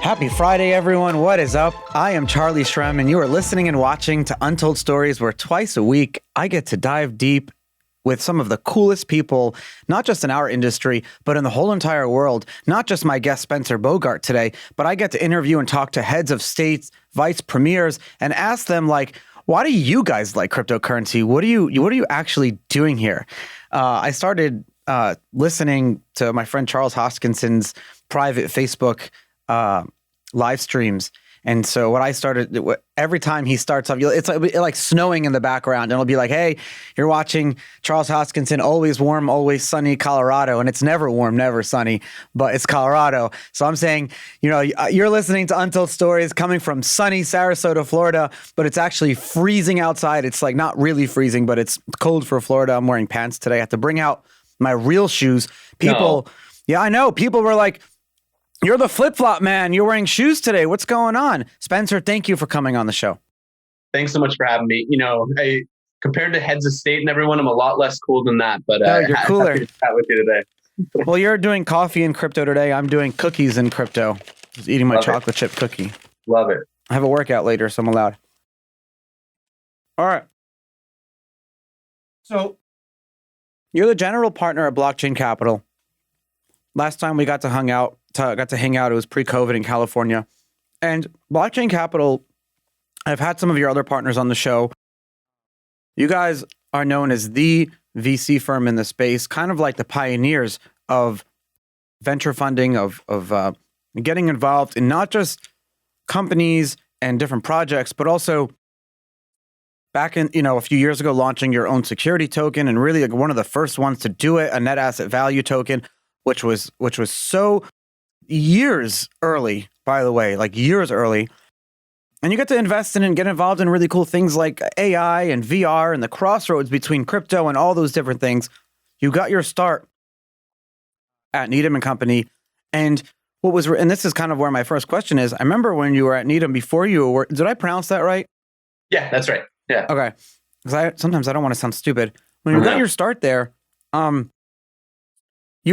Happy Friday, everyone. What is up? I am Charlie Shrem, and you are listening and watching to Untold Stories, where twice a week I get to dive deep with some of the coolest people, not just in our industry, but in the whole entire world. Not just my guest, Spencer Bogart, today, but I get to interview and talk to heads of states, vice premiers, and ask them, like, why do you guys like cryptocurrency? What are you actually doing here? I started listening to my friend Charles Hoskinson's private Facebook live streams. And so what I started, every time he starts up, it's like snowing in the background, and it'll be like, hey, you're watching Charles Hoskinson, always warm, always sunny Colorado. And it's never warm, never sunny, but it's Colorado. So I'm saying, you're listening to Untold Stories coming from sunny Sarasota, Florida, but it's actually freezing outside. It's like not really freezing, but it's cold for Florida. I'm wearing pants today. I have to bring out my real shoes. Yeah, I know. People were like, you're the flip-flop man. You're wearing shoes today. What's going on? Spencer, thank you for coming on the show. Thanks so much for having me. Compared to heads of state and everyone, I'm a lot less cool than that. But you're cooler. Happy to chat with you today. Well, you're doing coffee in crypto today. I'm doing cookies in crypto. Just eating my chocolate chip cookie. Love it. I have a workout later, so I'm allowed. All right. So you're the general partner at Blockchain Capital. Last time we got to hang out, it was pre-COVID in California. And Blockchain Capital, I've had some of your other partners on the show. You guys are known as the VC firm in the space, kind of like the pioneers of venture funding, of getting involved in not just companies and different projects, but also back in, a few years ago, launching your own security token, and really like one of the first ones to do it, a net asset value token, which was so years early, by the way, like years early. And you get to invest in and get involved in really cool things like AI and VR and the crossroads between crypto and all those different things. You got your start at Needham Company. And and this is kind of where my first question is. I remember when you were at Needham before did I pronounce that right? Yeah, that's right. Yeah. Okay. Because sometimes I don't want to sound stupid. When you got your start there, you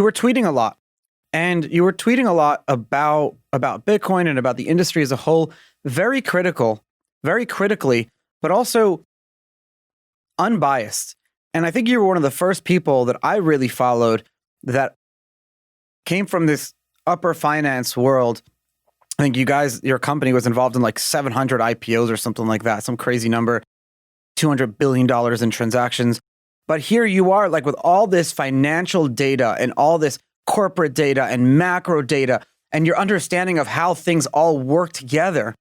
were tweeting a lot. And you were tweeting a lot about Bitcoin and about the industry as a whole, very critically, but also unbiased. And I think you were one of the first people that I really followed that came from this upper finance world. I think your company was involved in like 700 IPOs or something like that, some crazy number, $200 billion in transactions. But here you are, like with all this financial data and all this corporate data and macro data and your understanding of how things all work together.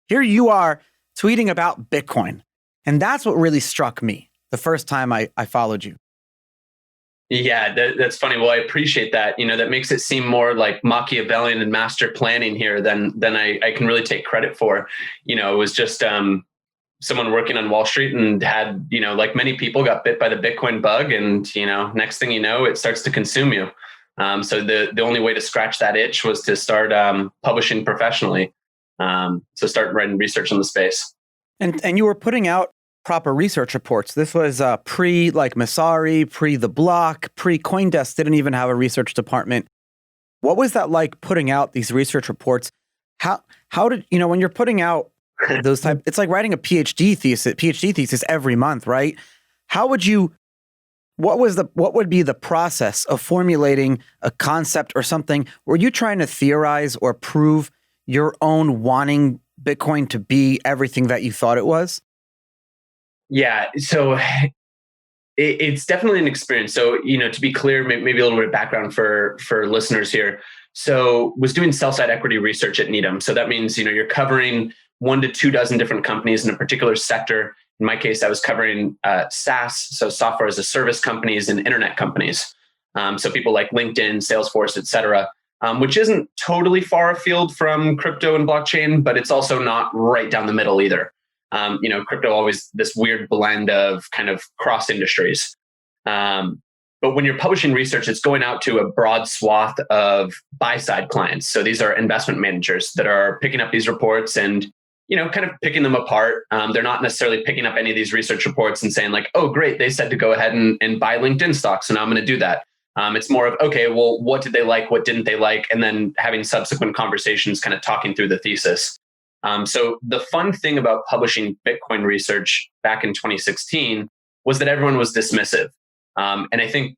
Here you are tweeting about Bitcoin. And that's what really struck me the first time I followed you. Yeah, that's funny. Well, I appreciate that. That makes it seem more like Machiavellian and master planning here than I can really take credit for. It was just someone working on Wall Street and had, like many people, got bit by the Bitcoin bug. And, next thing you know, it starts to consume you. So the only way to scratch that itch was to start publishing professionally. So start writing research on the space. And you were putting out proper research reports. This was pre like Masari, pre The Block, pre CoinDesk didn't even have a research department. What was that like putting out these research reports? How did, when you're putting out those type, it's like writing a PhD thesis every month, right? What would be the process of formulating a concept or something? Were you trying to theorize or prove your own wanting Bitcoin to be everything that you thought it was? Yeah. So it's definitely an experience. So, to be clear, maybe a little bit of background for listeners here. So was doing sell-side equity research at Needham. So that means, you're covering 1 to 2 dozen different companies in a particular sector. In my case, I was covering SaaS, so software as a service companies and internet companies. So people like LinkedIn, Salesforce, et cetera, which isn't totally far afield from crypto and blockchain, but it's also not right down the middle either. Crypto always this weird blend of kind of cross industries. But when you're publishing research, it's going out to a broad swath of buy-side clients. So these are investment managers that are picking up these reports and, kind of picking them apart. They're not necessarily picking up any of these research reports and saying like, oh, great, they said to go ahead and buy LinkedIn stocks. So now I'm going to do that. It's more of, okay, well, what did they like? What didn't they like? And then having subsequent conversations, kind of talking through the thesis. So the fun thing about publishing Bitcoin research back in 2016 was that everyone was dismissive. And I think,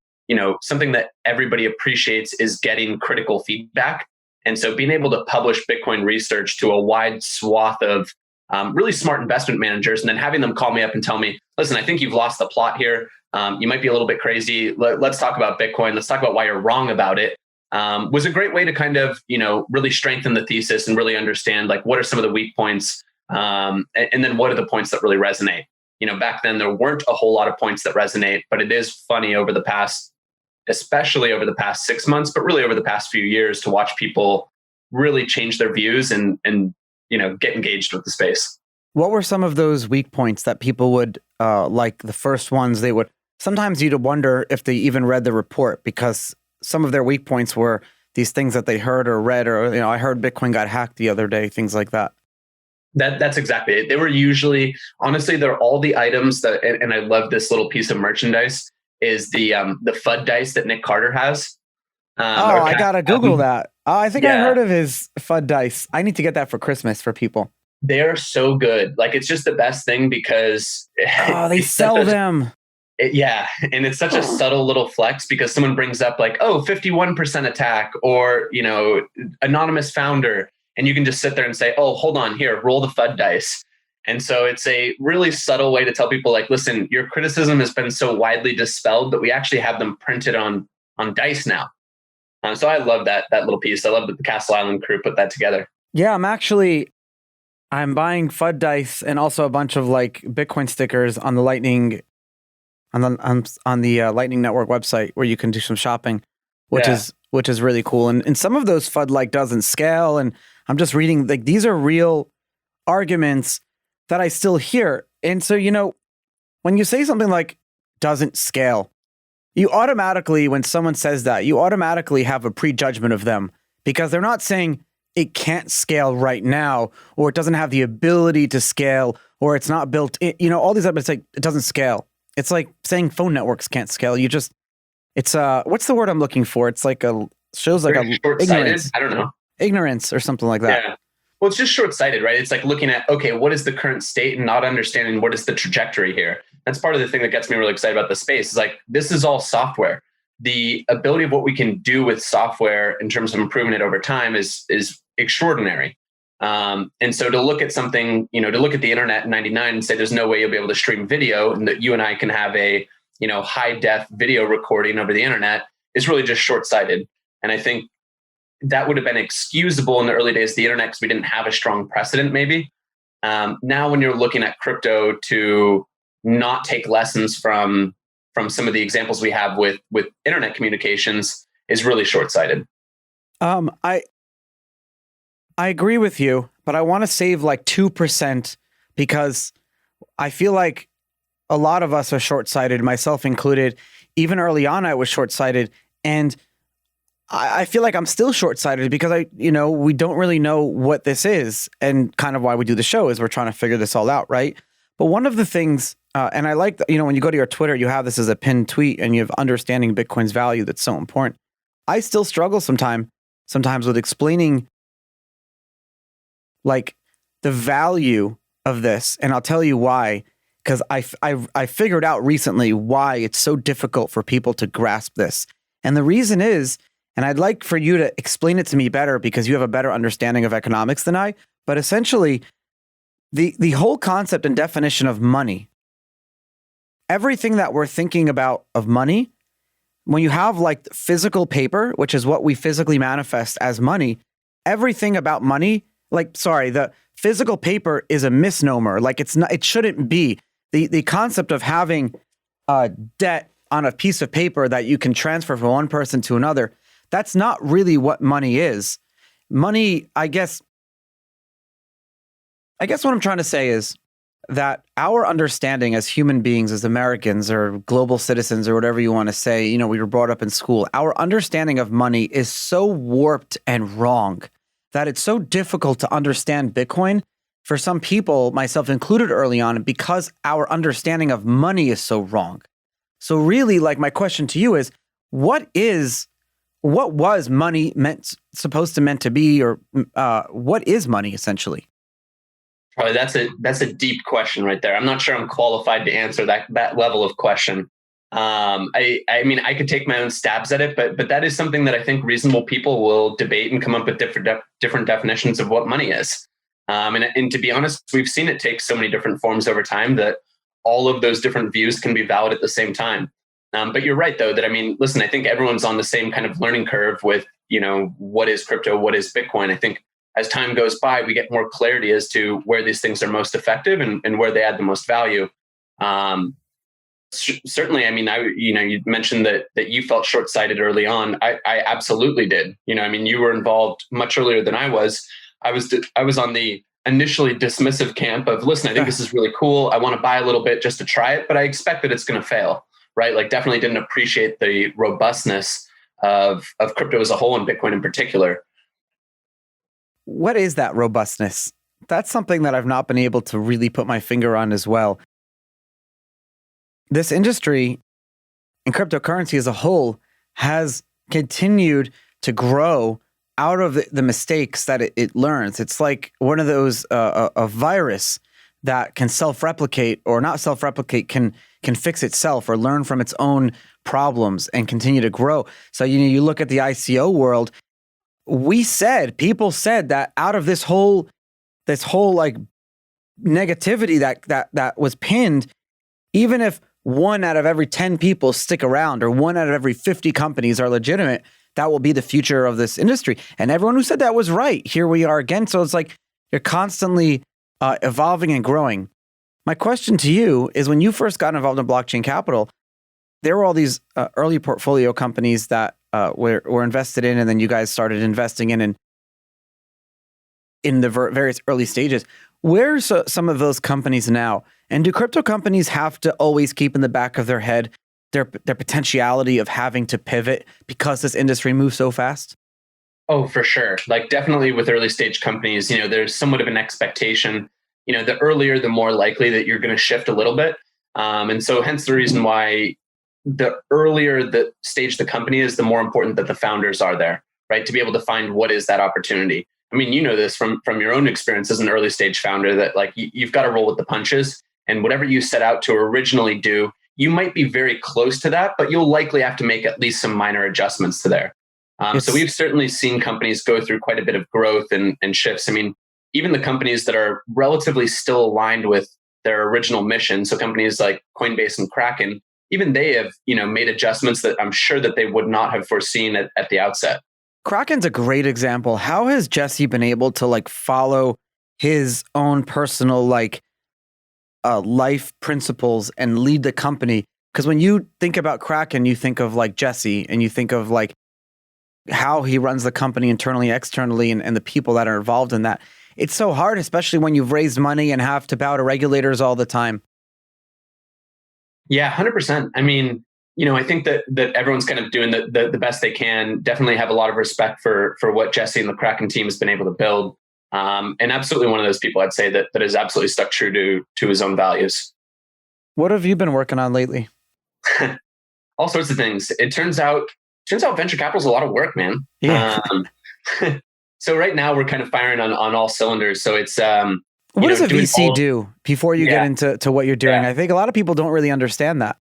something that everybody appreciates is getting critical feedback. And so being able to publish Bitcoin research to a wide swath of really smart investment managers, and then having them call me up and tell me, listen, I think you've lost the plot here. You might be a little bit crazy. Let's talk about Bitcoin. Let's talk about why you're wrong about it. Was a great way to kind of, really strengthen the thesis and really understand like what are some of the weak points, and then what are the points that really resonate. Back then there weren't a whole lot of points that resonate, but it is funny especially over the past 6 months, but really over the past few years, to watch people really change their views and get engaged with the space. What were some of those weak points that people would, like the first ones, they would, sometimes you'd wonder if they even read the report, because some of their weak points were these things that they heard or read, or, I heard Bitcoin got hacked the other day, things like that. That's exactly it. They were usually, honestly, they're all the items that, and I love this little piece of merchandise, is the FUD dice that Nick Carter has. I gotta Google that. I think I heard of his FUD dice. I need to get that for Christmas for people. They are so good. Like, it's just the best thing because they sell them. And it's such a subtle little flex, because someone brings up like, 51% attack, or anonymous founder, and you can just sit there and say, oh, hold on, here, roll the FUD dice. And so it's a really subtle way to tell people like, listen, your criticism has been so widely dispelled that we actually have them printed on dice now. So I love that little piece. I love that the Castle Island crew put that together. Yeah, I'm buying FUD dice and also a bunch of like Bitcoin stickers on the Lightning, on the Lightning Network website, where you can do some shopping, which is really cool. And some of those FUD like doesn't scale. And I'm just reading, like, these are real arguments that I still hear. And so, when you say something like doesn't scale, you automatically, when someone says that, you automatically have a prejudgment of them, because they're not saying it can't scale right now, or it doesn't have the ability to scale, or it's not built in, all these other, it's like, it doesn't scale. It's like saying phone networks can't scale. It's what's the word I'm looking for? It's like shows like a ignorance. I don't know. Ignorance or something like that. Yeah. Well, it's just short-sighted, right? It's like looking at, okay, what is the current state, and not understanding what is the trajectory here. That's part of the thing that gets me really excited about the space. Is like, this is all software. The ability of what we can do with software in terms of improving it over time is extraordinary. And so to look at something, to look at the internet in 99 and say there's no way you'll be able to stream video, and that you and I can have a, high def video recording over the internet, is really just short-sighted. And I think that would have been excusable in the early days of the internet because we didn't have a strong precedent, maybe. Now, when you're looking at crypto, to not take lessons from some of the examples we have with internet communications is really short-sighted. I agree with you, but I want to save like 2%, because I feel like a lot of us are short-sighted, myself included. Even early on, I was short-sighted, and I feel like I'm still short-sighted because we don't really know what this is, and kind of why we do the show is we're trying to figure this all out, right? But one of the things, and I like, when you go to your Twitter, you have this as a pinned tweet, and you have understanding Bitcoin's value. That's so important. I still struggle sometimes with explaining like the value of this, and I'll tell you why. Because I figured out recently why it's so difficult for people to grasp this, and the reason is. And I'd like for you to explain it to me better, because you have a better understanding of economics than I. But essentially, the whole concept and definition of money, everything that we're thinking about of money, when you have like physical paper, which is what we physically manifest as money, everything about money, the physical paper is a misnomer. Like, it shouldn't be. The concept of having debt on a piece of paper that you can transfer from one person to another, that's not really what money is. Money, I guess what I'm trying to say is that our understanding as human beings, as Americans or global citizens or whatever you want to say, we were brought up in school, our understanding of money is so warped and wrong that it's so difficult to understand Bitcoin for some people, myself included early on, because our understanding of money is so wrong. So really, like, my question to you is, what was money supposed to be, or what is money essentially? Probably that's a deep question right there. I'm not sure I'm qualified to answer that level of question. I mean, I could take my own stabs at it, but that is something that I think reasonable people will debate and come up with different definitions of what money is. And to be honest, we've seen it take so many different forms over time that all of those different views can be valid at the same time. But you're right, though, that I mean, listen, I think everyone's on the same kind of learning curve with, what is crypto, what is Bitcoin. I think as time goes by, we get more clarity as to where these things are most effective and where they add the most value. Certainly, I mean, you mentioned that you felt short-sighted early on. I absolutely did. I mean, you were involved much earlier than I was. I was on the initially dismissive camp of, listen, I think this is really cool. I want to buy a little bit just to try it, but I expect that it's going to fail, right? Like, definitely didn't appreciate the robustness of crypto as a whole and Bitcoin in particular. What is that robustness? That's something that I've not been able to really put my finger on as well. This industry and cryptocurrency as a whole has continued to grow out of the mistakes that it learns. It's like one of those, a virus that can self-replicate or not self-replicate, can fix itself or learn from its own problems and continue to grow. So, you look at the ICO world, people said that out of this whole like negativity that was pinned, even if 1 out of every 10 people stick around or 1 out of every 50 companies are legitimate, that will be the future of this industry. And everyone who said that was right. Here we are again. So it's like you're constantly evolving and growing. My question to you is, when you first got involved in blockchain capital, there were all these early portfolio companies that were invested in, and then you guys started investing in the various early stages. Where's some of those companies now? And do crypto companies have to always keep in the back of their head their potentiality of having to pivot because this industry moves so fast? Oh, for sure. Like, definitely with early stage companies, there's somewhat of an expectation. The earlier, the more likely that you're going to shift a little bit. And so hence the reason why the earlier the stage the company is, the more important that the founders are there, right? To be able to find what is that opportunity. I mean, this from your own experience as an early stage founder, that like you've got to roll with the punches, and whatever you set out to originally do, you might be very close to that, but you'll likely have to make at least some minor adjustments to there. So we've certainly seen companies go through quite a bit of growth and shifts. I mean, even the companies that are relatively still aligned with their original mission, so companies like Coinbase and Kraken, even they have, made adjustments that I'm sure that they would not have foreseen at the outset. Kraken's a great example. How has Jesse been able to like follow his own personal life principles and lead the company? Because when you think about Kraken, you think of like Jesse, and you think of like how he runs the company internally, externally, and the people that are involved in that. It's so hard, especially when you've raised money and have to bow to regulators all the time. Yeah, 100%. I mean, I think that everyone's kind of doing the best they can. Definitely have a lot of respect for what Jesse and the Kraken team has been able to build. And absolutely one of those people I'd say that has absolutely stuck true to his own values. What have you been working on lately? All sorts of things. It turns out venture capital is a lot of work, man. Yeah. So right now we're kind of firing on all cylinders. So it's what does a VC do before you get into what you're doing? Yeah. I think a lot of people don't really understand that.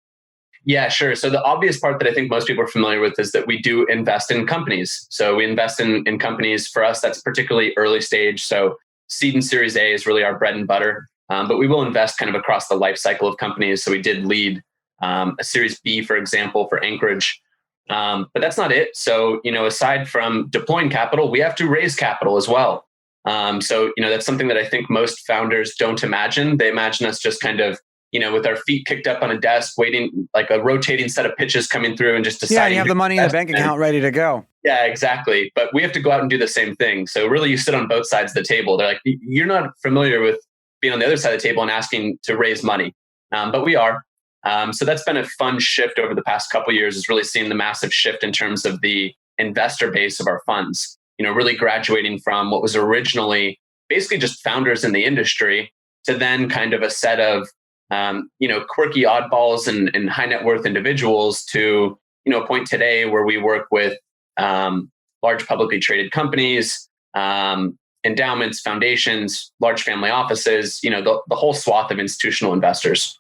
Yeah, sure. So the obvious part that I think most people are familiar with is that we do invest in companies. So we invest in companies. For us, that's particularly early stage. So seed and Series A is really our bread and butter. But we will invest kind of across the life cycle of companies. So we did lead a Series B, for example, for Anchorage. But that's not it. So, aside from deploying capital, we have to raise capital as well. So, that's something that I think most founders don't imagine. They imagine us just kind of, with our feet kicked up on a desk, waiting like a rotating set of pitches coming through and just deciding. Yeah, you have the money in the bank account ready to go. Yeah, exactly. But we have to go out and do the same thing. So really you sit on both sides of the table. They're like, you're not familiar with being on the other side of the table and asking to raise money. But we are. So that's been a fun shift over the past couple of years, is really seeing the massive shift in terms of the investor base of our funds, really graduating from what was originally basically just founders in the industry to then kind of a set of, quirky oddballs and high net worth individuals to, a point today where we work with large publicly traded companies, endowments, foundations, large family offices, the whole swath of institutional investors.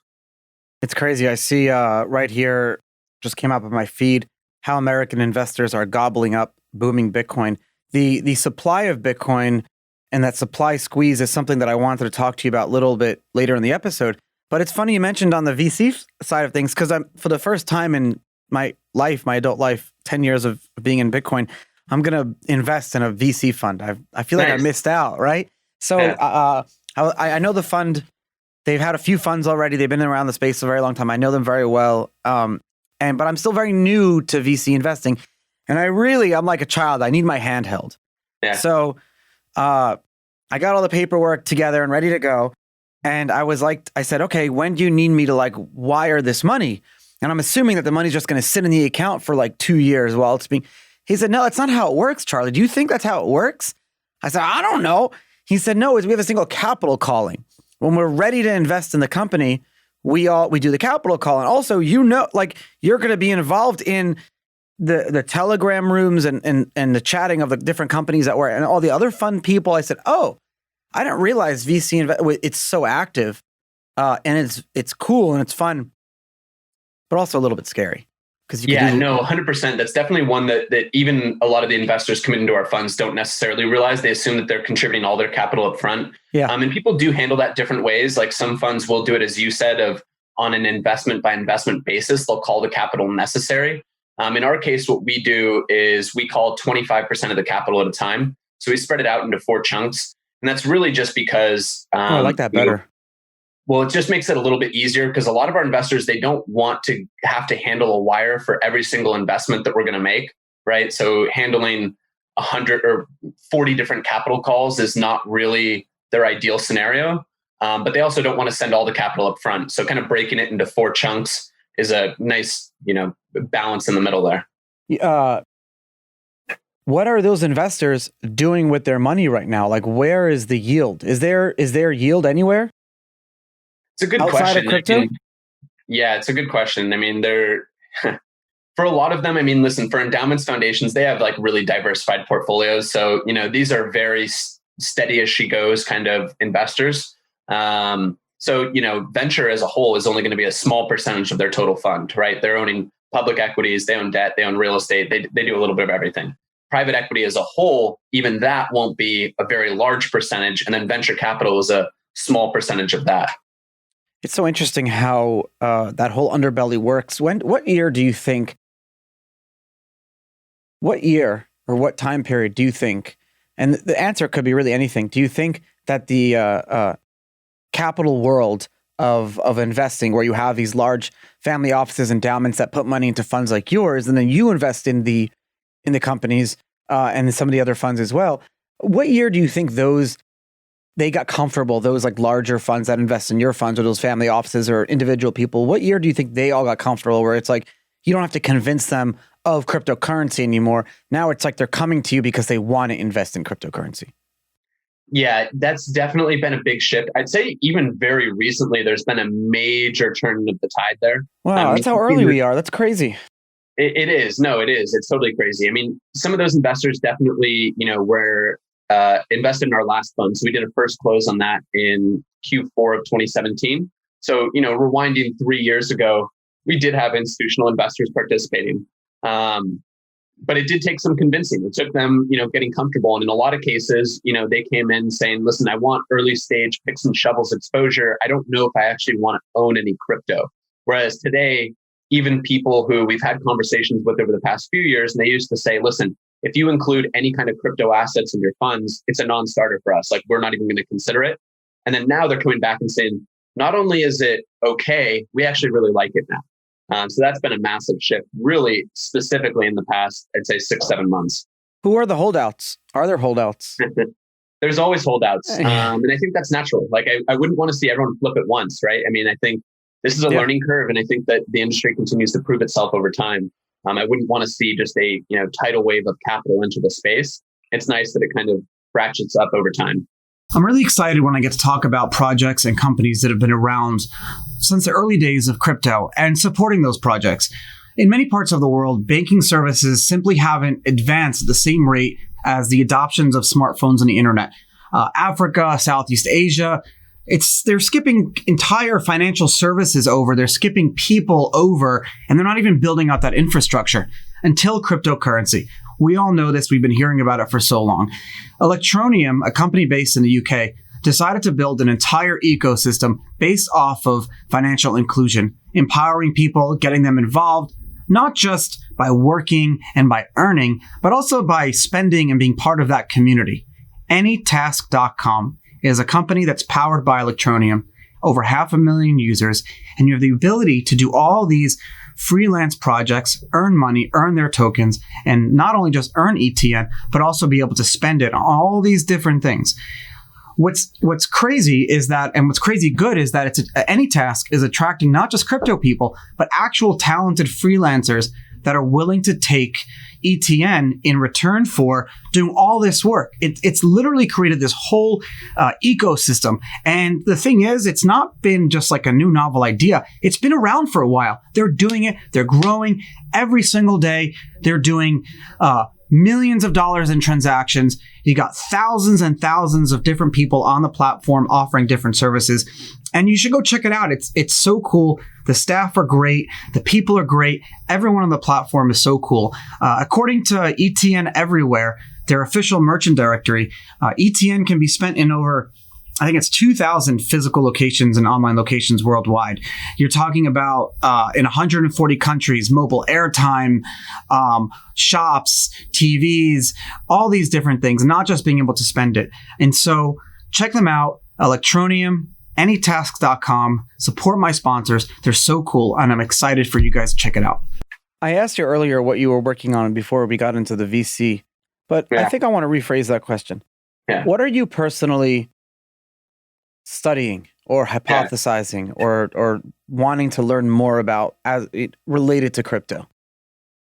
It's crazy. I see right here, just came up on my feed, how American investors are gobbling up booming Bitcoin. The supply of Bitcoin and that supply squeeze is something that I wanted to talk to you about a little bit later in the episode. But it's funny you mentioned on the VC side of things, because I'm, for the first time in my life, my adult life, 10 years of being in Bitcoin, I'm going to invest in a VC fund. I feel like I missed out, right? So I know the fund. They've had a few funds already. They've been around the space a very long time. I know them very well. But I'm still very new to VC investing. And I'm like a child. I need my hand held. Yeah. So I got all the paperwork together and ready to go. And I said, okay, when do you need me to wire this money? And I'm assuming that the money's just going to sit in the account for 2 years while it's being. He said, no, that's not how it works, Charlie. Do you think that's how it works? I said, I don't know. He said, no, we have a single capital calling. When we're ready to invest in the company, we do the capital call. And also, you're going to be involved in the Telegram rooms and the chatting of the different companies that were and all the other fun people. I said, oh, I didn't realize VC it's so active, and it's cool and it's fun, but also a little bit scary. 100%. That's definitely one that even a lot of the investors coming into our funds don't necessarily realize. They assume that they're contributing all their capital up front. Yeah. And people do handle that different ways. Like some funds will do it, as you said, on an investment by investment basis. They'll call the capital necessary. In our case, what we do is we call 25% of the capital at a time. So we spread it out into 4 chunks. And that's really just because... I like that better. Well, it just makes it a little bit easier because a lot of our investors, they don't want to have to handle a wire for every single investment that we're going to make, right? So handling 100 or 40 different capital calls is not really their ideal scenario. But they also don't want to send all the capital up front. So kind of breaking it into 4 chunks is a nice, balance in the middle there. What are those investors doing with their money right now? Where is the yield? Is there yield anywhere? It's a good outside question. Of crypto? It's a good question. They're for a lot of them. Listen, for endowments, foundations, they have really diversified portfolios. So these are very steady as she goes kind of investors. So venture as a whole is only going to be a small percentage of their total fund, right? They're owning public equities, they own debt, they own real estate, they do a little bit of everything. Private equity as a whole, even that won't be a very large percentage, and then venture capital is a small percentage of that. It's so interesting how that whole underbelly works. What year or what time period do you think, and the answer could be really anything, do you think that the capital world of investing, where you have these large family offices, endowments that put money into funds like yours, and then you invest in the companies and some of the other funds as well, what year do you think they got comfortable, those larger funds that invest in your funds or those family offices or individual people? What year do you think they all got comfortable where it's you don't have to convince them of cryptocurrency anymore? Now it's they're coming to you because they want to invest in cryptocurrency. Yeah, that's definitely been a big shift. I'd say even very recently, there's been a major turn of the tide there. Wow, that's how early we are. That's crazy. It is. No, it is. It's totally crazy. Some of those investors definitely, were invested in our last fund. So we did a first close on that in Q4 of 2017. So, rewinding 3 years ago, we did have institutional investors participating. But it did take some convincing. It took them, getting comfortable. And in a lot of cases, they came in saying, listen, I want early stage picks and shovels exposure. I don't know if I actually want to own any crypto. Whereas today, even people who we've had conversations with over the past few years, and they used to say, listen, if you include any kind of crypto assets in your funds, it's a non-starter for us. We're not even going to consider it. And then now they're coming back and saying, not only is it okay, we actually really like it now. So that's been a massive shift, really specifically in the past, I'd say 6-7 months. Who are the holdouts? Are there holdouts? There's always holdouts. And I think that's natural. I wouldn't want to see everyone flip at once, right? I think this is a learning curve, and I think that the industry continues to prove itself over time. I wouldn't want to see just a tidal wave of capital into the space. It's nice that it kind of ratchets up over time. I'm really excited when I get to talk about projects and companies that have been around since the early days of crypto and supporting those projects. In many parts of the world, banking services simply haven't advanced at the same rate as the adoptions of smartphones and the internet. Africa, Southeast Asia, they're skipping entire financial services over. They're skipping people over, and they're not even building out that infrastructure until cryptocurrency. We all know this. We've been hearing about it for so long. Electronium, a company based in the UK, decided to build an entire ecosystem based off of financial inclusion, empowering people, getting them involved, not just by working and by earning, but also by spending and being part of that community. Anytask.com is a company that's powered by Electronium, over 500,000 users, and you have the ability to do all these freelance projects, earn money, earn their tokens, and not only just earn ETN, but also be able to spend it on all these different things. What's crazy is that, and what's crazy good is that Anytask is attracting not just crypto people, but actual talented freelancers that are willing to take ETN in return for doing all this work. It's literally created this whole ecosystem. And the thing is, it's not been just like a new novel idea. It's been around for a while. They're doing it. They're growing every single day. They're doing millions of dollars in transactions. You got thousands and thousands of different people on the platform offering different services. And you should go check it out. It's so cool. The staff are great. The people are great. Everyone on the platform is so cool. According to ETN Everywhere, their official merchant directory, ETN can be spent in over, I think it's 2,000 physical locations and online locations worldwide. You're talking about in 140 countries, mobile airtime, shops, TVs, all these different things, not just being able to spend it. And so check them out, Electronium, Anytask.com. Support my sponsors. They're so cool, and I'm excited for you guys to check it out. I asked you earlier what you were working on before we got into the VC, but I think I want to rephrase that question. Yeah. What are you personally studying or hypothesizing or wanting to learn more about as it related to crypto?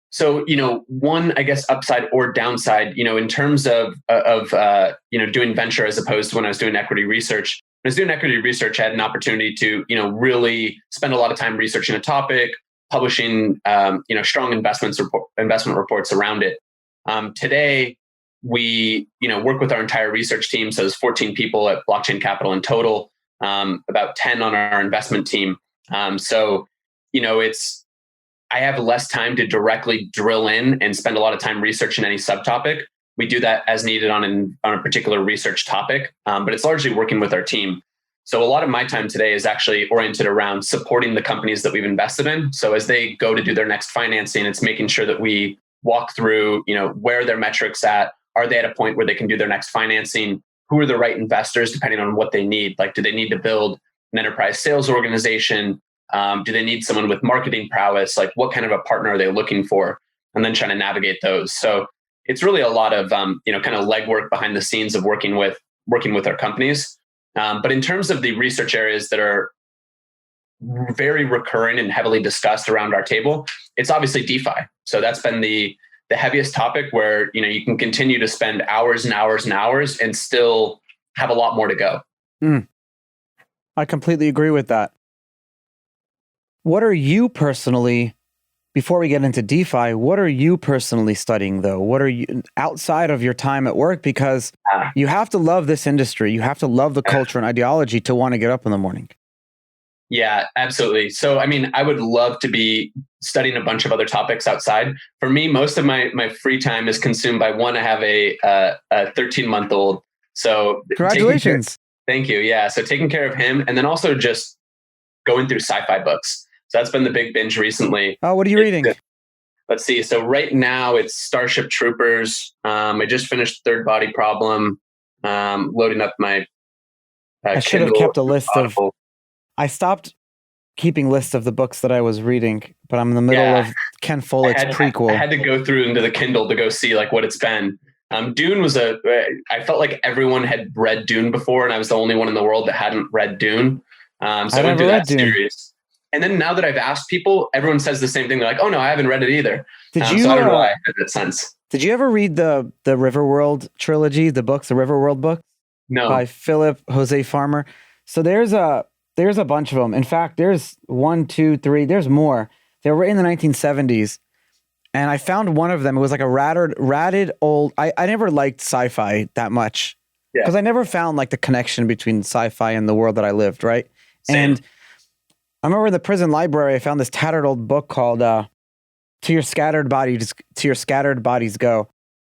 So, one, I guess, upside or downside, in terms of doing venture as opposed to when I was doing equity research. When I was doing equity research, I had an opportunity to, really spend a lot of time researching a topic, publishing, strong investment reports around it. Today, we, work with our entire research team. So there's 14 people at Blockchain Capital in total, about 10 on our investment team. I have less time to directly drill in and spend a lot of time researching any subtopic. We do that as needed on a particular research topic, but it's largely working with our team. So a lot of my time today is actually oriented around supporting the companies that we've invested in. So as they go to do their next financing, it's making sure that we walk through, where are their metrics at? Are they at a point where they can do their next financing? Who are the right investors depending on what they need? Like, do they need to build an enterprise sales organization? Do they need someone with marketing prowess? Like, what kind of a partner are they looking for? And then trying to navigate those. So it's really a lot of, kind of legwork behind the scenes of working with our companies. But in terms of the research areas that are very recurring and heavily discussed around our table, it's obviously DeFi. So that's been the heaviest topic where, you can continue to spend hours and hours and hours and still have a lot more to go. I completely agree with that. What are you personally, before we get into DeFi, what are you personally studying though? What are you outside of your time at work? Because you have to love this industry. You have to love the culture and ideology to want to get up in the morning. Yeah, absolutely. So, I would love to be studying a bunch of other topics outside. For me, most of my free time is consumed by one. I have a 13-month-old. So congratulations. Thank you. Yeah. So taking care of him, and then also just going through sci-fi books. So that's been the big binge recently. Oh, what are you reading? Let's see. So right now it's Starship Troopers. I just finished Third Body Problem. Loading up my I should have kept a list of... I stopped keeping lists of the books that I was reading, but I'm in the middle of Ken Follett's prequel. I had to go through into the Kindle to go see what it's been. Dune was I felt like everyone had read Dune before, and I was the only one in the world that hadn't read Dune. So I went through that series. And then now that I've asked people, everyone says the same thing. They're like, "Oh no, I haven't read it either." So I don't know why I had that sense. Did you ever read the Riverworld trilogy, the Riverworld books? No. By Philip Jose Farmer. So there's a bunch of them. In fact, there's 1, 2, 3. There's more. They were in the 1970s. And I found one of them. It was like a ratted old. I never liked sci-fi that much because I never found like the connection between sci-fi and the world that I lived, right? Same. And I remember in the prison library, I found this tattered old book called "To Your Scattered Bodies Go,"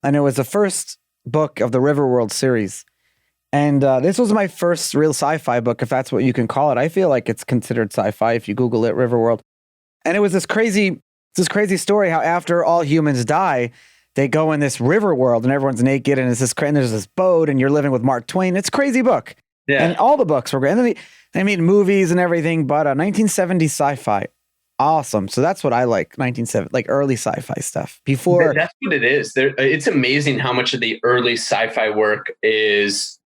and it was the first book of the Riverworld series. And this was my first real sci-fi book, if that's what you can call it. I feel like it's considered sci-fi if you Google it, Riverworld. And it was this crazy story how after all humans die, they go in this river world and everyone's naked and there's this boat and you're living with Mark Twain. It's a crazy book. Yeah. And all the books were great. And then they made movies and everything, but 1970s sci-fi. Awesome. So that's what I like, 1970, like early sci-fi stuff. Before That's what it is. It's amazing how much of the early sci-fi work is,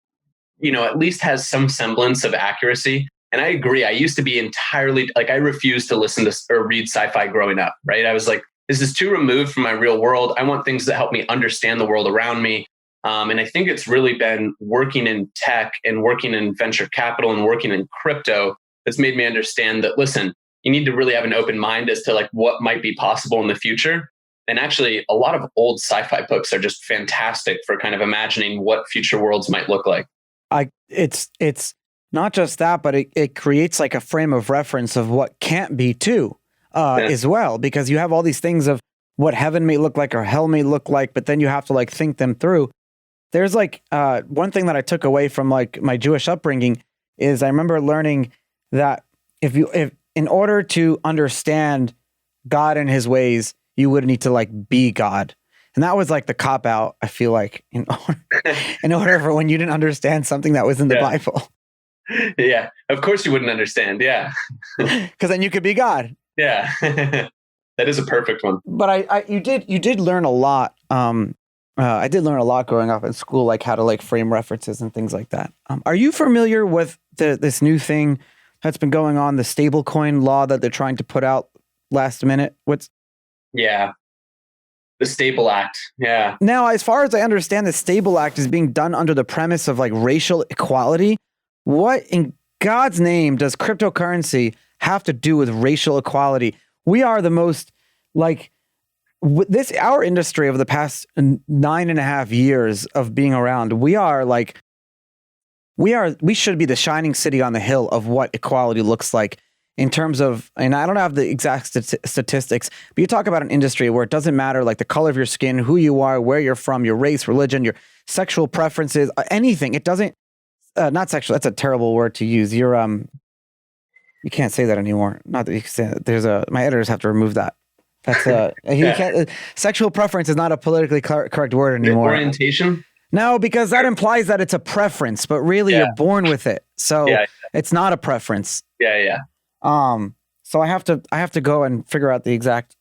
at least has some semblance of accuracy. And I agree. I used to be entirely I refused to listen to or read sci-fi growing up, right? I was like, this is too removed from my real world. I want things that help me understand the world around me. And I think it's really been working in tech and working in venture capital and working in crypto that's made me understand that, listen, you need to really have an open mind as to what might be possible in the future. And actually, a lot of old sci-fi books are just fantastic for kind of imagining what future worlds might look like. It's not just that, but it creates like a frame of reference of what can't be too, as well, because you have all these things of what heaven may look like or hell may look like, but then you have to think them through. There's one thing that I took away from my Jewish upbringing is I remember learning that if in order to understand God and his ways, you would need to be God. And that was the cop out, I feel like, in order for when you didn't understand something that was in the Bible. Yeah, of course you wouldn't understand. Yeah. Because then you could be God. Yeah. That is a perfect one. But you did learn a lot. I did learn a lot growing up in school, how to frame references and things like that. Are you familiar with this new thing that's been going on, the stablecoin law that they're trying to put out last minute? Yeah. The Stable Act. Yeah. Now, as far as I understand, the Stable Act is being done under the premise of racial equality. What in God's name does cryptocurrency have to do with racial equality? We are the most our industry over the past 9.5 years of being around, we should be the shining city on the hill of what equality looks like in terms of, and I don't have the exact statistics, but you talk about an industry where it doesn't matter the color of your skin, who you are, where you're from, your race, religion, your sexual preferences, anything. It doesn't, not sexual. That's a terrible word to use. You can't say that anymore. Not that you can say that. My editors have to remove that. That's you can't. Sexual preference is not a politically correct word anymore. Orientation? No, because that implies that it's a preference, but really you're born with it. So it's not a preference. Yeah. So I have to go and figure out the exact.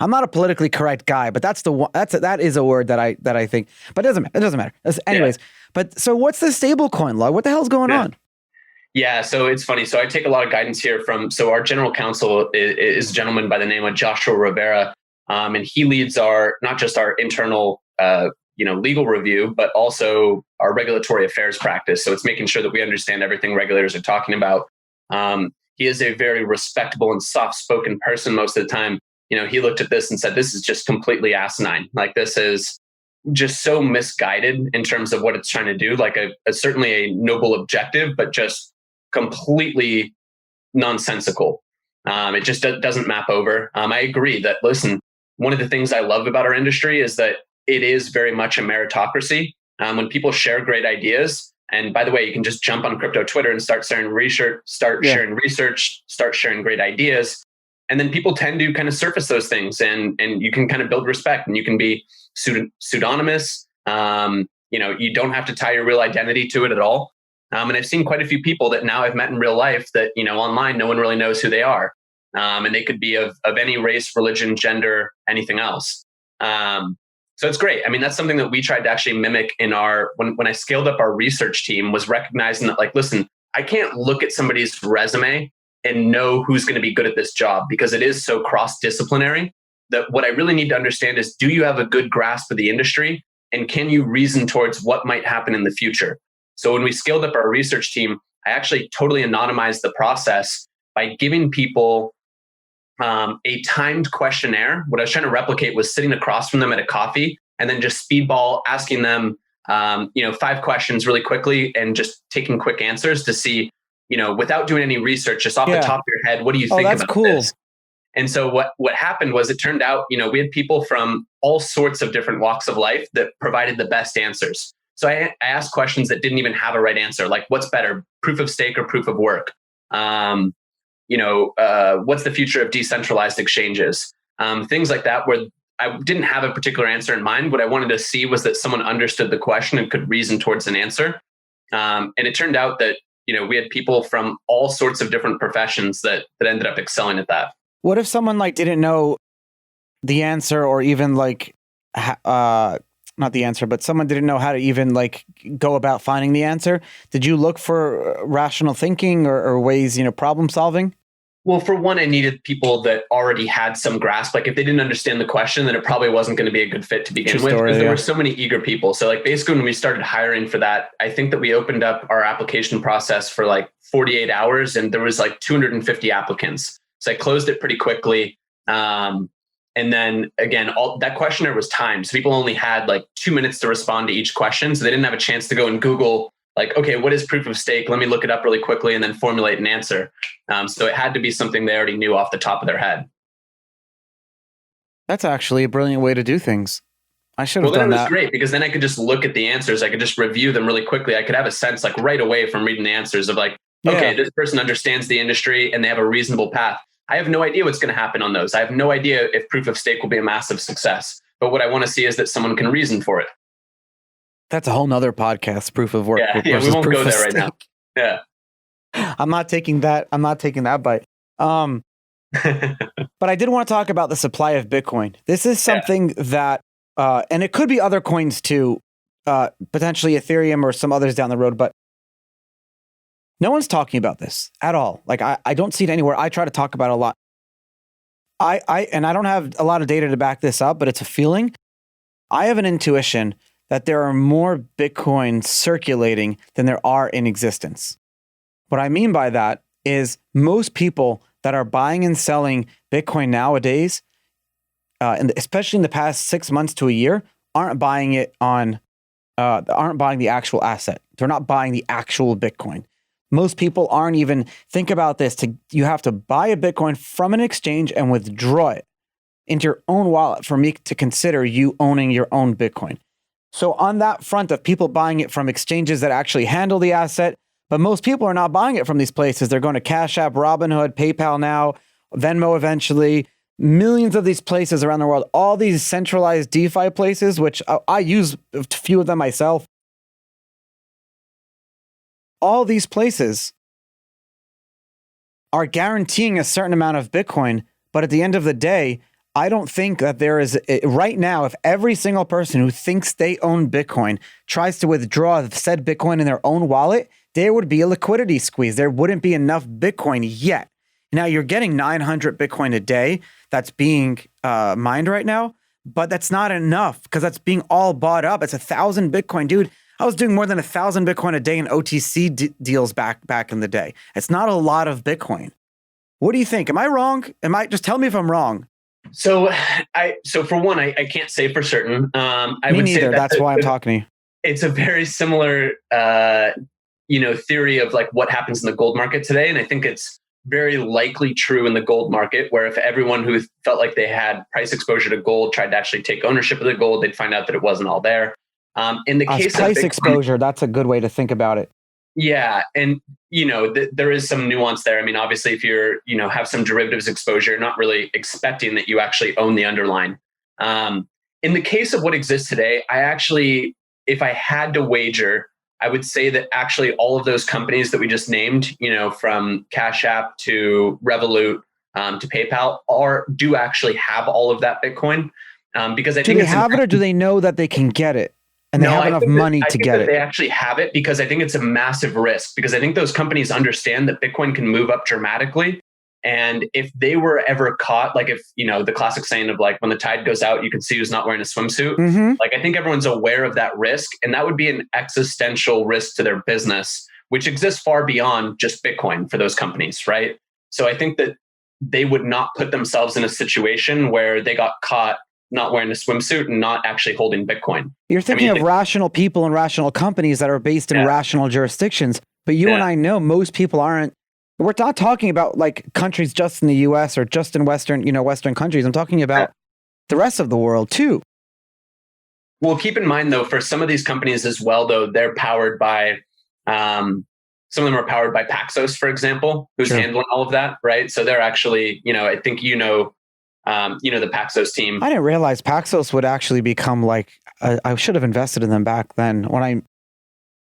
I'm not a politically correct guy, but that is a word that I think. But it doesn't matter. Anyways, but so what's the stablecoin law? What the hell's going on? Yeah, so it's funny. So I take a lot of guidance here so our general counsel is a gentleman by the name of Joshua Rivera, and he leads not just our internal legal review, but also our regulatory affairs practice. So it's making sure that we understand everything regulators are talking about. He is a very respectable and soft-spoken person most of the time. He looked at this and said, this is just completely asinine. This is just so misguided in terms of what it's trying to do. Certainly a noble objective, but just completely nonsensical. It just doesn't map over. I agree that, listen, one of the things I love about our industry is that it is very much a meritocracy. When people share great ideas, and by the way, you can just jump on crypto Twitter and start sharing research, start sharing great ideas. And then people tend to kind of surface those things and you can kind of build respect and you can be pseudonymous. You don't have to tie your real identity to it at all. And I've seen quite a few people that now I've met in real life that, online, no one really knows who they are. And they could be of any race, religion, gender, anything else. So it's great. I mean, that's something that we tried to actually mimic in when I scaled up our research team, was recognizing that listen, I can't look at somebody's resume and know who's going to be good at this job because it is so cross-disciplinary that what I really need to understand is, do you have a good grasp of the industry and can you reason towards what might happen in the future? So when we scaled up our research team, I actually totally anonymized the process by giving people a timed questionnaire. What I was trying to replicate was sitting across from them at a coffee and then just speedball asking them, 5 questions really quickly and just taking quick answers to see, without doing any research, just off the top of your head, what do you think that's about cool. this? And so what happened was it turned out, we had people from all sorts of different walks of life that provided the best answers. So I asked questions that didn't even have a right answer, like what's better, proof of stake or proof of work? What's the future of decentralized exchanges? Things like that, where I didn't have a particular answer in mind. What I wanted to see was that someone understood the question and could reason towards an answer. And it turned out that, we had people from all sorts of different professions that ended up excelling at that. What if someone didn't know the answer, or even not the answer, but someone didn't know how to even go about finding the answer? Did you look for rational thinking or ways, problem solving? Well, for one, I needed people that already had some grasp. Like if they didn't understand the question, then it probably wasn't going to be a good fit to begin with, because there were so many eager people. So basically when we started hiring for that, I think that we opened up our application process for 48 hours and there was 250 applicants. So I closed it pretty quickly. And then again, all that questionnaire was timed. So people only had 2 minutes to respond to each question. So they didn't have a chance to go and Google okay, what is proof of stake? Let me look it up really quickly and then formulate an answer. So it had to be something they already knew off the top of their head. That's actually a brilliant way to do things. I should have done that. Well, then it was great because then I could just look at the answers. I could just review them really quickly. I could have a sense right away from reading the answers of okay, this person understands the industry and they have a reasonable path. I have no idea what's going to happen on those. I have no idea if proof of stake will be a massive success. But what I want to see is that someone can reason for it. That's a whole nother podcast, proof of work. Yeah, we won't go there right now. Yeah. I'm not taking that bite. But I did want to talk about the supply of Bitcoin. This is something that, and it could be other coins too, potentially Ethereum or some others down the road, but no one's talking about this at all. I don't see it anywhere. I try to talk about it a lot. And I don't have a lot of data to back this up, but it's a feeling. I have an intuition that there are more Bitcoin circulating than there are in existence. What I mean by that is most people that are buying and selling Bitcoin nowadays, and especially in the past 6 months to a year, aren't buying the actual asset. They're not buying the actual Bitcoin. Most people aren't even, think about this, you have to buy a Bitcoin from an exchange and withdraw it into your own wallet for me to consider you owning your own Bitcoin. So on that front of people buying it from exchanges that actually handle the asset, but most people are not buying it from these places. They're going to Cash App, Robinhood, PayPal now, Venmo eventually, millions of these places around the world, all these centralized DeFi places, which I use a few of them myself. All these places are guaranteeing a certain amount of Bitcoin, but at the end of the day, I don't think that there is, right now, if every single person who thinks they own Bitcoin tries to withdraw said Bitcoin in their own wallet, there would be a liquidity squeeze. There wouldn't be enough Bitcoin yet. Now, you're getting 900 Bitcoin a day that's being mined right now, but that's not enough because that's being all bought up. It's 1,000 Bitcoin. Dude, I was doing more than 1,000 Bitcoin a day in OTC deals back in the day. It's not a lot of Bitcoin. What do you think? Am I wrong? Just tell me if I'm wrong. So for one, I can't say for certain. Me neither. That's why I'm talking to you. It's a very similar, theory of what happens in the gold market today. And I think it's very likely true in the gold market, where if everyone who felt like they had price exposure to gold tried to actually take ownership of the gold, they'd find out that it wasn't all there. In the case of price exposure, that's a good way to think about it. Yeah. And, there is some nuance there. I mean, obviously, if you're, have some derivatives exposure, you're not really expecting that you actually own the underlying. In the case of what exists today, if I had to wager, I would say that actually all of those companies that we just named, from Cash App to Revolut to PayPal do actually have all of that Bitcoin. Because I think do they have it, or do they know that they can get it? And they have enough money to get it. They actually have it because I think it's a massive risk, because I think those companies understand that Bitcoin can move up dramatically. And if they were ever caught, if, the classic saying of when the tide goes out, you can see who's not wearing a swimsuit. Mm-hmm. I think everyone's aware of that risk. And that would be an existential risk to their business, which exists far beyond just Bitcoin for those companies, right? So I think that they would not put themselves in a situation where they got caught not wearing a swimsuit and not actually holding Bitcoin. You're thinking of rational people and rational companies that are based in rational jurisdictions, but you and I know most people aren't. We're not talking about like countries just in the US or just in Western countries. I'm talking about the rest of the world too. Well, keep in mind though, for some of these companies as well, though, they're powered by, some of them are powered by Paxos, for example, who's handling all of that, right? So they're actually, I think the Paxos team. I didn't realize Paxos would actually become like, I should have invested in them back then. When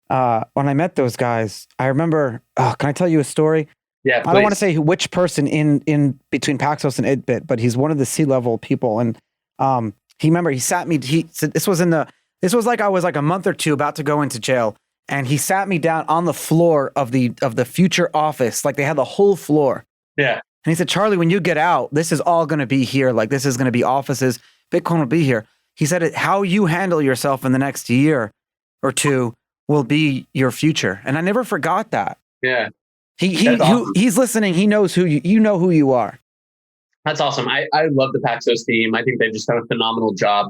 I met those guys, I remember, can I tell you a story? Yeah, please. I don't want to say which person in between Paxos and Itbit, but he's one of the C-level people. And he sat me, this was like I was like a month or two about to go into jail. And he sat me down on the floor of the future office. Like they had the whole floor. Yeah. And he said, Charlie, when you get out, this is all going to be here. Like this is going to be offices. Bitcoin will be here. He said, how you handle yourself in the next year or two will be your future. And I never forgot that. Yeah. He's listening. He knows who you know who you are. That's awesome. I love the Paxos team. I think they've just done a phenomenal job,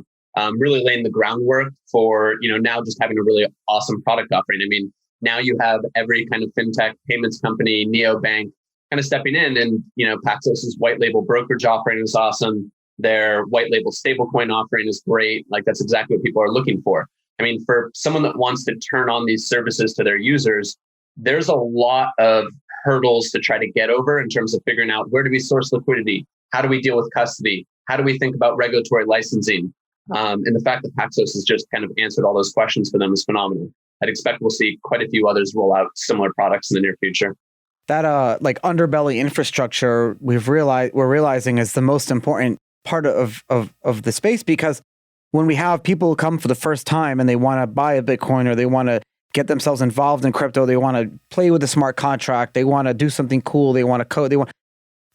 really laying the groundwork for, now just having a really awesome product offering. I mean, now you have every kind of fintech payments company, neobank kind of stepping in, and, Paxos's white label brokerage offering is awesome. Their white label stablecoin offering is great. Like that's exactly what people are looking for. I mean, for someone that wants to turn on these services to their users, there's a lot of hurdles to try to get over in terms of figuring out where do we source liquidity? How do we deal with custody? How do we think about regulatory licensing? And the fact that Paxos has just kind of answered all those questions for them is phenomenal. I'd expect we'll see quite a few others roll out similar products in the near future. That like underbelly infrastructure we're realizing is the most important part of the space, because when we have people come for the first time and they want to buy a Bitcoin or they want to get themselves involved in crypto, they want to play with a smart contract, they want to do something cool, they want to code,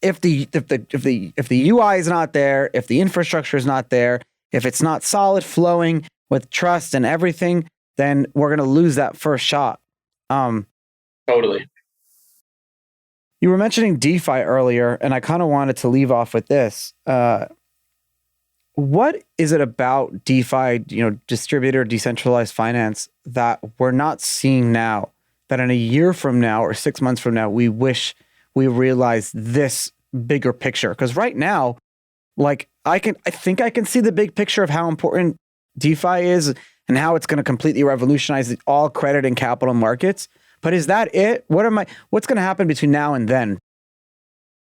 if the UI is not there, if the infrastructure is not there, if it's not solid, flowing with trust and everything, then we're going to lose that first shot. Totally. You were mentioning DeFi earlier, and I kind of wanted to leave off with this. What is it about DeFi, distributed decentralized finance, that we're not seeing now, that in a year from now or 6 months from now, we wish we realized this bigger picture? Because right now, like I think I can see the big picture of how important DeFi is and how it's going to completely revolutionize all credit and capital markets. But is that it? What's going to happen between now and then?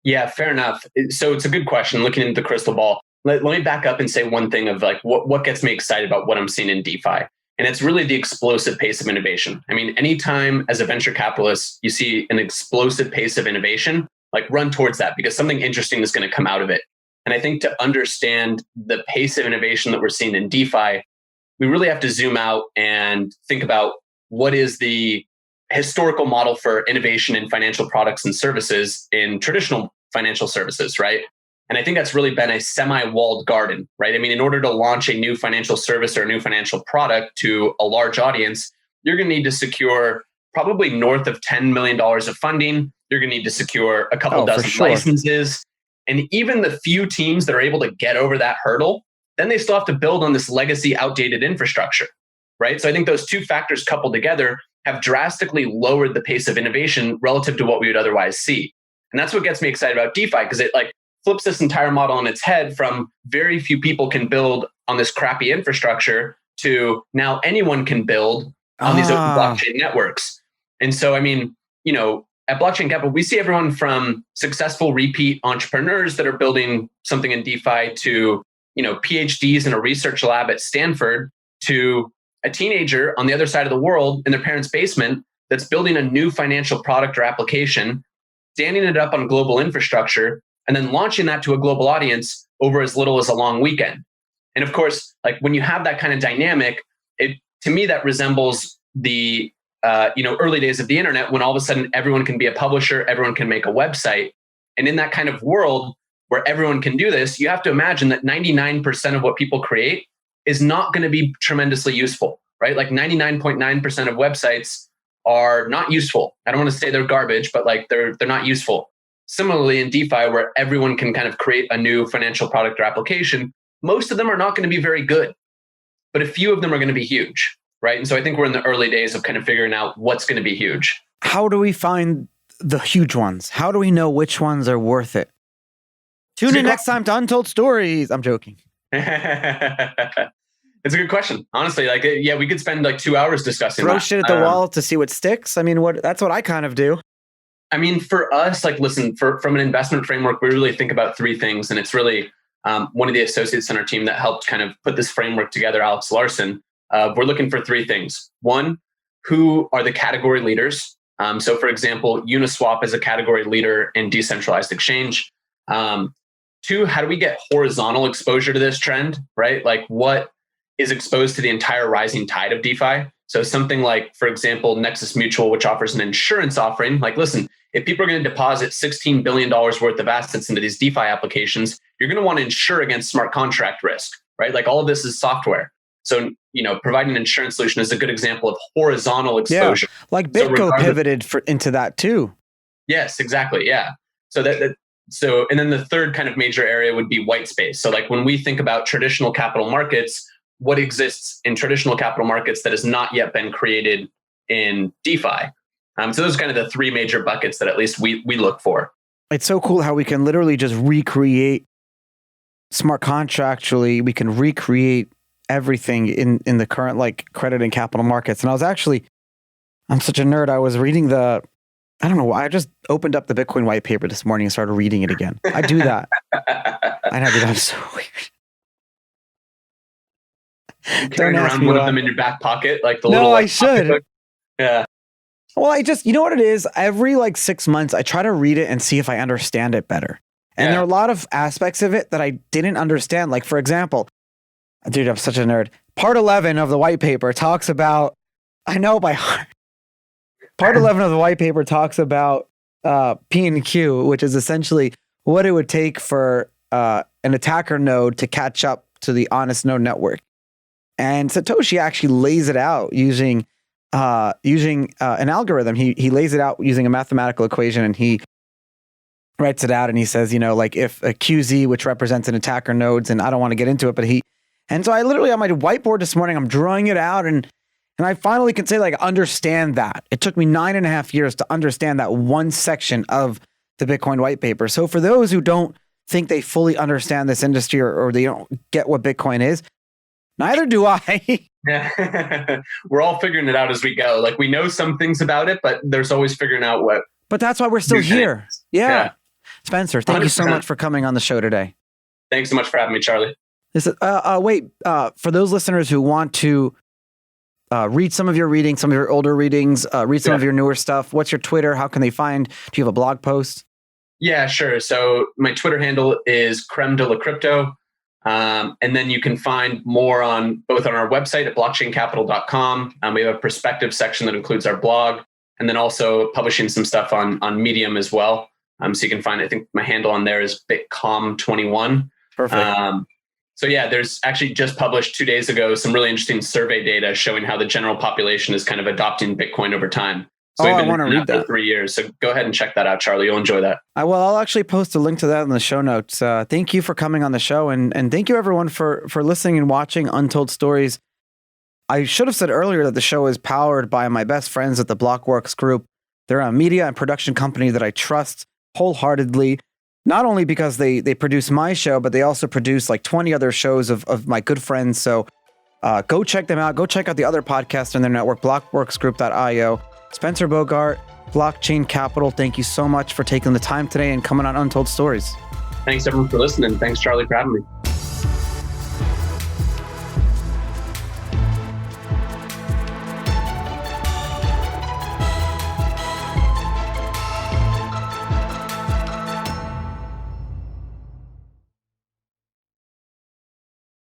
Yeah, fair enough. So it's a good question. Looking into the crystal ball, let me back up and say one thing of like what gets me excited about what I'm seeing in DeFi. And it's really the explosive pace of innovation. I mean, anytime as a venture capitalist, you see an explosive pace of innovation, like run towards that, because something interesting is going to come out of it. And I think to understand the pace of innovation that we're seeing in DeFi, we really have to zoom out and think about what is the historical model for innovation in financial products and services in traditional financial services, right? And I think that's really been a semi-walled garden, right? I mean, in order to launch a new financial service or a new financial product to a large audience, you're going to need to secure probably north of $10 million of funding. You're going to need to secure a couple dozen licenses. And even the few teams that are able to get over that hurdle, then they still have to build on this legacy outdated infrastructure, right? So I think those two factors coupled together have drastically lowered the pace of innovation relative to what we would otherwise see. And that's what gets me excited about DeFi, because it like flips this entire model on its head from very few people can build on this crappy infrastructure to now anyone can build on these open blockchain networks. And so, I mean, at Blockchain Capital, we see everyone from successful repeat entrepreneurs that are building something in DeFi to, PhDs in a research lab at Stanford to a teenager on the other side of the world in their parents' basement that's building a new financial product or application, standing it up on global infrastructure, and then launching that to a global audience over as little as a long weekend. And of course, like when you have that kind of dynamic, to me, that resembles the early days of the internet, when all of a sudden everyone can be a publisher, everyone can make a website. And in that kind of world where everyone can do this, you have to imagine that 99% of what people create is not going to be tremendously useful, right? Like 99.9% of websites are not useful. I don't want to say they're garbage, but like they're not useful. Similarly, in DeFi, where everyone can kind of create a new financial product or application, most of them are not going to be very good, but a few of them are going to be huge, right? And so I think we're in the early days of kind of figuring out what's going to be huge. How do we find the huge ones? How do we know which ones are worth it? Tune in next time to Untold Stories. I'm joking. It's a good question. Honestly, like, yeah, we could spend like 2 hours discussing Throw that. shit at the wall to see what sticks. I mean, that's what I kind of do. I mean, for us, like, listen, from an investment framework, we really think about three things. And it's really one of the associates in our team that helped kind of put this framework together, Alex Larson. We're looking for three things. One, who are the category leaders? So for example, Uniswap is a category leader in decentralized exchange. Two, how do we get horizontal exposure to this trend, right? Like what is exposed to the entire rising tide of DeFi? So something like, for example, Nexus Mutual, which offers an insurance offering. Like, listen, if people are going to deposit $16 billion worth of assets into these DeFi applications, you're going to want to insure against smart contract risk, right? Like all of this is software. So, providing an insurance solution is a good example of horizontal exposure. Yeah, like BitGo pivoted into that too. Yes, exactly. Yeah. So and then the third kind of major area would be white space. So like when we think about traditional capital markets, what exists in traditional capital markets that has not yet been created in DeFi? So those are kind of the three major buckets that at least we look for. It's so cool how we can literally just recreate smart contractually. We can recreate everything in the current like credit and capital markets. And I'm such a nerd. I was reading I don't know why. I just opened up the Bitcoin white paper this morning and started reading it again. I do that. I know, dude, that's so weird. Carrying around one of them in your back pocket, like the little. No, like, I should. Yeah. Well, you know what it is? Every like 6 months, I try to read it and see if I understand it better. And there are a lot of aspects of it that I didn't understand. Like, for example, dude, I'm such a nerd. Part 11 of the white paper talks about, I know by heart. Part 11 of the white paper talks about P and Q, which is essentially what it would take for an attacker node to catch up to the honest node network. And Satoshi actually lays it out using an algorithm. He lays it out using a mathematical equation, and he writes it out. And he says, like if a QZ, which represents an attacker nodes, and I don't want to get into it, but and so I literally on my whiteboard this morning, I'm drawing it out, and I finally can say like understand that. It took me 9.5 years to understand that one section of the Bitcoin white paper. So for those who don't think they fully understand this industry or they don't get what Bitcoin is, neither do I. Yeah. We're all figuring it out as we go. Like we know some things about it, but there's always figuring out what. But that's why we're still here. Yeah. Spencer, thank 100%. You so much for coming on the show today. Thanks so much for having me, Charlie. For those listeners who want to read some of your readings, some of your older readings, read some of your newer stuff, what's your Twitter? How can they find? Do you have a blog post? Yeah, sure. So my Twitter handle is Creme de la Crypto. And then you can find more on both on our website at blockchaincapital.com. We have a perspective section that includes our blog, and then also publishing some stuff on Medium as well. So you can find, I think my handle on there is bitcom21. Perfect. So yeah, there's actually just published 2 days ago some really interesting survey data showing how the general population is kind of adopting Bitcoin over time. So I want to read that. For 3 years. So go ahead and check that out, Charlie. You'll enjoy that. I'll actually post a link to that in the show notes. Thank you for coming on the show. And thank you everyone for listening and watching Untold Stories. I should have said earlier that the show is powered by my best friends at the Blockworks Group. They're a media and production company that I trust wholeheartedly, not only because they produce my show, but they also produce like 20 other shows of my good friends. So go check them out. Go check out the other podcasts in their network, blockworksgroup.io. Spencer Bogart, Blockchain Capital, thank you so much for taking the time today and coming on Untold Stories. Thanks everyone for listening. Thanks, Charlie, for having me.